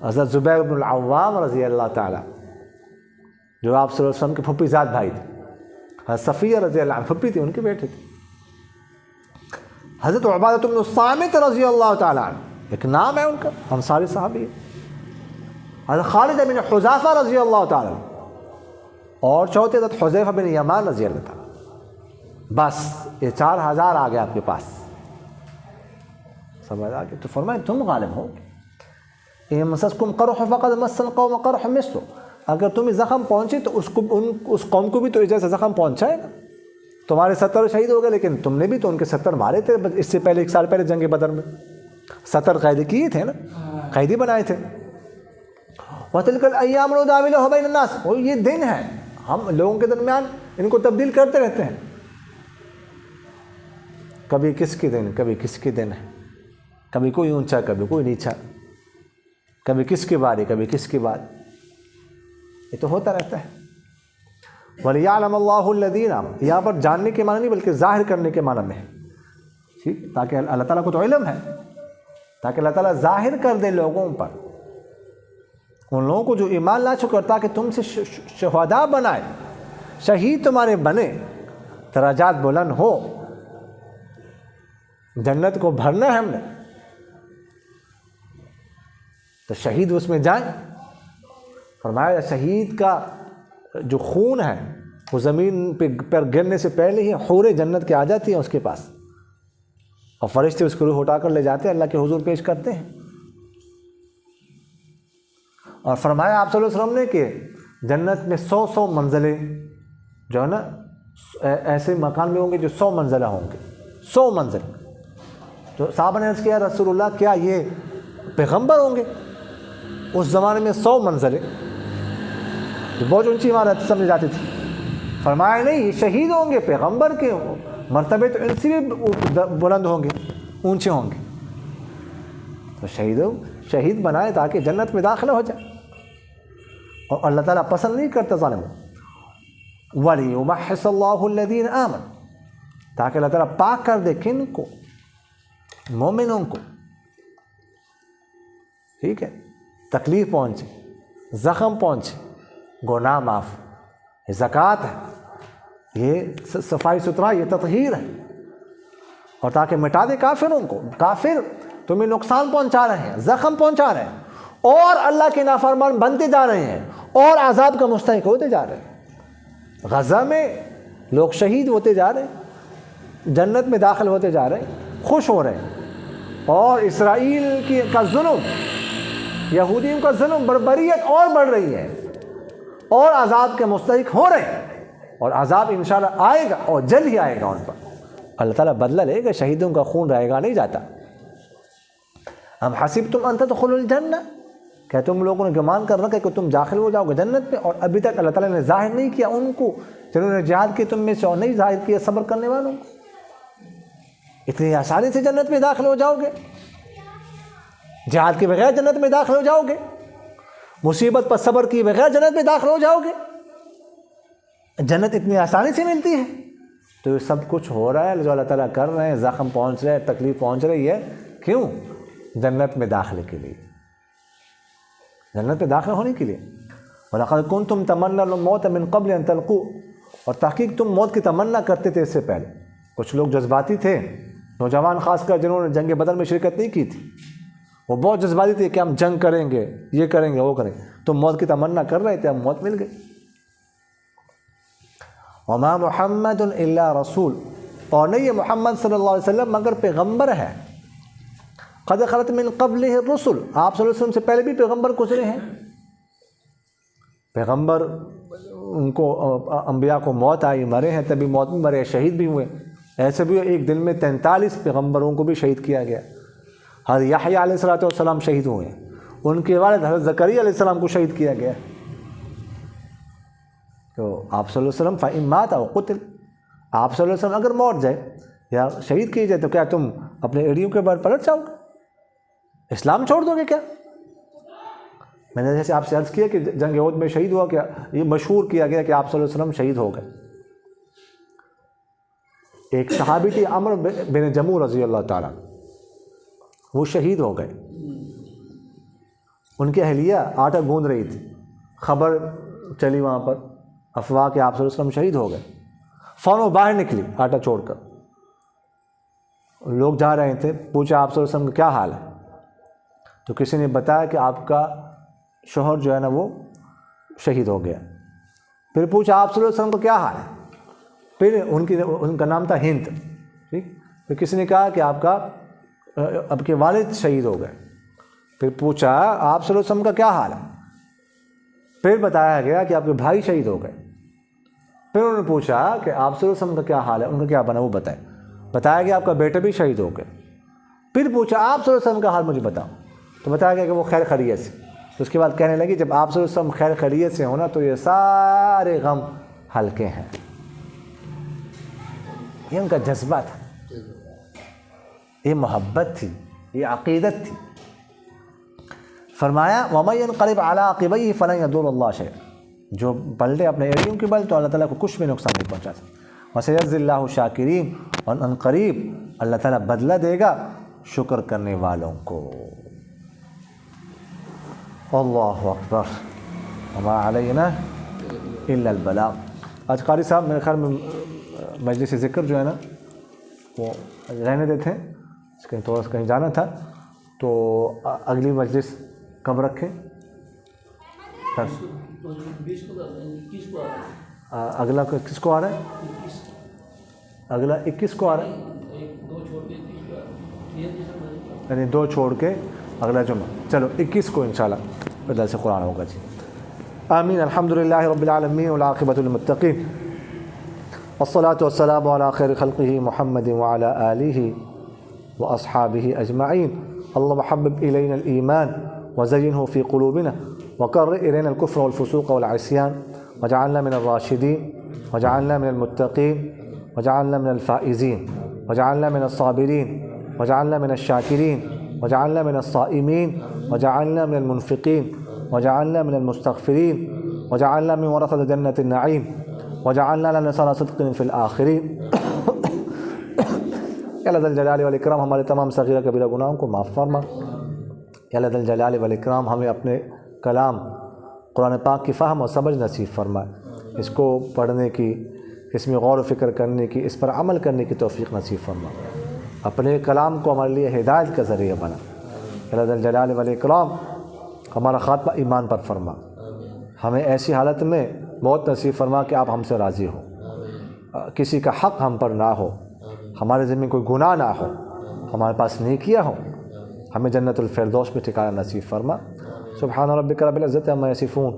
Speaker 1: حضرت زبیر بن العوام رضی اللہ تعالیٰ، جو آپ صلی اللہ علیہ وسلم کے پھپھی زاد بھائی تھے. حضرت صفیہ رضی اللہ عنہ پھپھی تھی، ان کے بیٹے تھے. حضرت عبادہ بن الصامت رضی اللہ تعالیٰ عنہ، ایک نام ہے ان کا، انصاری صحابی. حضرت خالد بن حذیفہ رضی اللہ تعالیٰ عنہ، اور چوتھے حضرت حذیفہ بن یمان رضی اللہ تعالیٰ. بس یہ 4000 آ گئے آپ کے پاس. سمجھ آ گیا؟ تو فرمائے تم غالب ہو. ان مسسکم قرح فقد مس القوم قرح مثلہ، اگر تمہیں زخم پہنچے تو اس قوم کو بھی تو جیسا زخم پہنچا ہے نا. تمہارے 70 شہید ہو گئے، لیکن تم نے بھی تو ان کے 70 مارے تھے اس سے پہلے، 1 سال پہلے جنگ بدر میں 70 قیدی کیے تھے نا، قیدی بنائے تھے. وَتِلْكَ الْأَيَّامُ نُدَاوِلُهَا بَيْنَ النَّاسِ، وہ یہ دن ہیں ہم لوگوں کے درمیان ان کو تبدیل کرتے رہتے ہیں. کبھی کس کے دن، کبھی کس کے دن ہے، کبھی کوئی اونچا کبھی کوئی نیچا، کبھی کس کی باری کبھی کس کی بات. یہ تو ہوتا رہتا ہے. وَلِيَعْلَمَ اللَّهُ الَّذِينَ، یہاں پر جاننے کے معنی نہیں بلکہ ظاہر کرنے کے معنی میں ہے. ٹھیک، تاکہ اللہ تعالیٰ کو تو علم ہے، تاکہ اللہ تعالیٰ ظاہر کر دے لوگوں پر، ان لوگوں کو جو ایمان لا چکے، تاکہ تم سے شہداء بنائے، شہید تمہارے بنے، درجات بلند ہو. جنت کو بھرنا ہے ہم نے، تو شہید اس میں جائیں. فرمایا شہید کا جو خون ہے وہ زمین پر گرنے سے پہلے ہی حوریں جنت کے آ جاتی ہیں اس کے پاس، اور فرشتے اس کو روح اٹھا کر لے جاتے ہیں، اللہ کے حضور پیش کرتے ہیں. اور فرمایا آپ صلی اللہ علیہ وسلم نے کہ جنت میں 100 منزلیں جو ہے نا، ایسے مکان میں ہوں گے جو 100 منزلہ ہوں گے، 100 منزل. تو صحابہ نے عرض کیا رسول اللہ کیا یہ پیغمبر ہوں گے؟ اس زمانے میں 100 منزلیں بہت اونچی عمارت سمجھی جاتی تھی. فرمایا نہیں، یہ شہید ہوں گے، پیغمبر کے مرتبے تو ان سے بھی بلند ہوں گے، اونچے ہوں گے. تو شہید بنائے تاکہ جنت میں داخلہ ہو جائے. اور اللہ تعالیٰ پسند نہیں کرتا ظالم. وَلِيُمَحِّصَ اللَّهُ الَّذِينَ آمَنُوا، تاکہ اللہ تعالیٰ پاک کر دے کن کو؟ مومنوں کو. ٹھیک ہے، تکلیف پہنچے، زخم پہنچے، گناہ معاف. یہ زکوٰۃ ہے، یہ صفائی ستھرائی، یہ تطہیر ہے. اور تاکہ مٹا دے کافروں کو. کافر تمہیں نقصان پہنچا رہے ہیں، زخم پہنچا رہے ہیں، اور اللہ کے نافرمان بنتے جا رہے ہیں، اور عذاب کا مستحق ہوتے جا رہے ہیں. غزہ میں لوگ شہید ہوتے جا رہے ہیں، جنت میں داخل ہوتے جا رہے ہیں، خوش ہو رہے ہیں. اور اسرائیل کا ظلم، یہودیوں کا ظلم، بربریت اور بڑھ رہی ہے، اور عذاب کے مستحق ہو رہے ہیں. اور عذاب انشاءاللہ آئے گا، اور جلد ہی آئے گا ان پر. اللہ تعالیٰ بدلہ لے گا، شہیدوں کا خون رہے گا نہیں جاتا. ام حسبتم ان تدخلوا الجنہ، کہ تم لوگوں نے گمان کر رکھا کہ تم داخل ہو جاؤ گے جنت میں، اور ابھی تک اللہ تعالیٰ نے ظاہر نہیں کیا ان کو جنہوں نے جہاد کی تم میں سے، اور نہیں ظاہر کیا صبر کرنے والوں کو. اتنی آسانی سے جنت میں داخل ہو جاؤ گے؟ جہاد کے بغیر جنت میں داخل ہو جاؤ گے؟ مصیبت پر صبر کی بغیر جنت میں داخل ہو جاؤ گے؟ جنت اتنی آسانی سے ملتی ہے؟ تو یہ سب کچھ ہو رہا ہے جو اللہ تعالیٰ کر رہے ہیں. زخم پہنچ رہے ہیں، تکلیف پہنچ رہی ہے، کیوں؟ جنت میں داخلے کے لیے، جنت میں داخل ہونے کے لیے. وَلَقَدْ كُنْتُمْ تَمَنَّوْنَ الْمَوْتَ مِنْ قَبْلِ أَنْ تَلْقُوهُ، اور تحقیق تم موت کی تمنا کرتے تھے اس سے پہلے. کچھ لوگ جذباتی تھے، نوجوان خاص کر جنہوں نے جنگ بدر میں شرکت نہیں کی تھی، وہ بہت جذباتی تھے کہ ہم جنگ کریں گے، یہ کریں گے، وہ کریں گے. تو موت کی تمنا کر رہے تھے، اب موت مل گئی. وَمَا مُحَمَّدٌ إِلَّا رَسُولٌ، اور نہیں یہ محمد صلی اللہ علیہ وسلم مگر پیغمبر ہے. قَدْ خَلَتْ مِن قَبْلِهِ الرُّسُلُ، آپ صلی اللہ علیہ وسلم سے پہلے بھی پیغمبر گزرے ہیں. پیغمبر ان کو، انبیاء کو موت آئی، مرے ہیں، تبھی موت میں مرے، شہید بھی ہوئے. ایسے بھی ایک دن میں 43 پیغمبروں کو بھی شہید کیا گیا. حضرت یحییٰ علیہ السلام شہید ہوئے ہیں، ان کے والد حضرت زکریا علیہ السلام کو شہید کیا گیا. تو آپ صلی اللہ علیہ وسلم فَإِن مَاتَ أَوْ قُتِلَ، آپ صلی اللہ علیہ وسلم اگر موت جائے یا شہید کی جائے تو کیا تم اپنے ایڑیوں کے بعد پلٹ جاؤ گے؟ اسلام چھوڑ دو گے کیا؟ میں نے جیسے آپ سے عرض کیا کہ جنگ احد میں شہید ہوا کیا، یہ مشہور کیا گیا کہ آپ صلی اللہ علیہ وسلم شہید ہو گئے۔ ایک صحابی تھی عمرو بن جموح رضی اللہ تعالیٰ، وہ شہید ہو گئے۔ ان کی اہلیہ آٹا گوندھ رہی تھی، خبر چلی وہاں پر افواہ کہ آپ صلی اللہ علیہ وسلم شہید ہو گئے، فوراً باہر نکلی آٹا چھوڑ کر۔ لوگ جا رہے تھے، پوچھا آپ صلی اللہ علیہ وسلم کا کیا حال ہے؟ تو کسی نے بتایا کہ آپ کا شوہر جو ہے نا وہ شہید ہو گیا۔ پھر پوچھا آپ صلی اللہ علیہ وسلم کا کیا حال ہے؟ پھر ان کا نام تھا ہند، ٹھیک۔ پھر کسی نے کہا کہ آپ کے والد شہید ہو گئے۔ پھر پوچھا آپ صلی اللہ علیہ وسلم کا کیا حال ہے؟ پھر بتایا گیا کہ آپ کے بھائی شہید ہو گئے۔ پھر انہوں نے پوچھا کہ آپ صلی اللہ علیہ وسلم کا کیا حال ہے، ان کا کیا بنا وہ بتایا گیا آپ کا بیٹا بھی شہید ہو گئے۔ پھر پوچھا آپ صلی اللہ علیہ وسلم کا حال مجھے بتاؤ، تو بتایا گیا کہ وہ خیر خیریت سے۔ تو اس کے بعد کہنے لگی جب آپ صلی اللہ علیہ وسلم خیر خیریت سے ہونا تو یہ سارے غم ہلکے ہیں۔ یہ ان کا جذبہ تھا، یہ محبت تھی، یہ عقیدت تھی۔ فرمایا وَمَن يَنْقَلِبْ عَلَىٰ عَقِبَيْهِ فَلَن يَضُرَّ اللَّهَ شَيْئًا، جو پلٹے اپنے ایڑیوں کے بل تو اللہ تعالیٰ کو کچھ بھی نقصان نہیں پہنچا سکتا۔ وَسَيَجْزِي اللَّهُ الشَّاكِرِينَ، اور ان قریب اللہ تعالیٰ بدلہ دے گا شکر کرنے والوں کو۔ اللہ اکبر، وما علینا الا البلاغ۔ آج قاری صاحب میرے خیال میں مجلس ذکر جو ہے نا وہ رہنے دیتے ہیں، کہیں تھوڑا سا کہیں جانا تھا، تو اگلی مجلس کب رکھیں؟ اگلا کس کو آ رہا ہے؟ اگلا 21 کو آ رہا ہے، یعنی 2 چھوڑ کے اگلا جمعہ، چلو 21 کو انشاءاللہ پھر درس قرآن ہوگا جی۔ آمین۔ الحمدللہ رب العالمین والعاقبۃ للمتقین، والصلاة والسلام علی خیر خلقہ محمد وعلی آلہ واصحابہ اجمعین۔ اللہم حبب الینا الایمان وزینہ فی قلوبنا وکرر الینا الکفر والفسوق والعصیان وجعلنا من الراشدین وجعلنا من المتقین وجعلنا من الفائزین وجعلنا من الصابرین وجعلنا من الشاکرین وجعلنا من الصائمین وجعلنا من المنفقین وجعلنا من المستغفرین وجعلنا من ورثة جنة النعیم وجعلنا لنصارى صدق فی الآخرین۔ یا اللہ ذی الجلال والاکرام ہمارے تمام صغیرہ کبیرہ گناہوں کو معاف فرما۔ یا اللہ ذی الجلال والاکرام ہمیں اپنے کلام قرآن پاک کی فہم و سمجھ نصیب فرما، اس کو پڑھنے کی، اس میں غور و فکر کرنے کی، اس پر عمل کرنے کی توفیق نصیب فرما، اپنے کلام کو ہمارے لیے ہدایت کا ذریعہ بنا۔ یا اللہ ذی الجلال والاکرام ہمارا خاتمہ ایمان پر فرما، ہمیں ایسی حالت میں موت نصیب فرما کہ آپ ہم سے راضی ہو، کسی کا حق ہم پر نہ ہو، ہمارے ذمہ کوئی گناہ نہ ہو، ہمارے پاس نیکیاں ہوں، ہمیں جنت الفردوس میں ٹھکانہ نصیب فرما۔ سبحان ربک رب العزت عما یصفون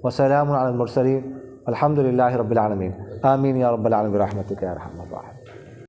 Speaker 1: وسلام علی المرسلین الحمد للہ رب العالمین۔ آمین یا رب العالمین برحمتک یا ارحم الراحمین۔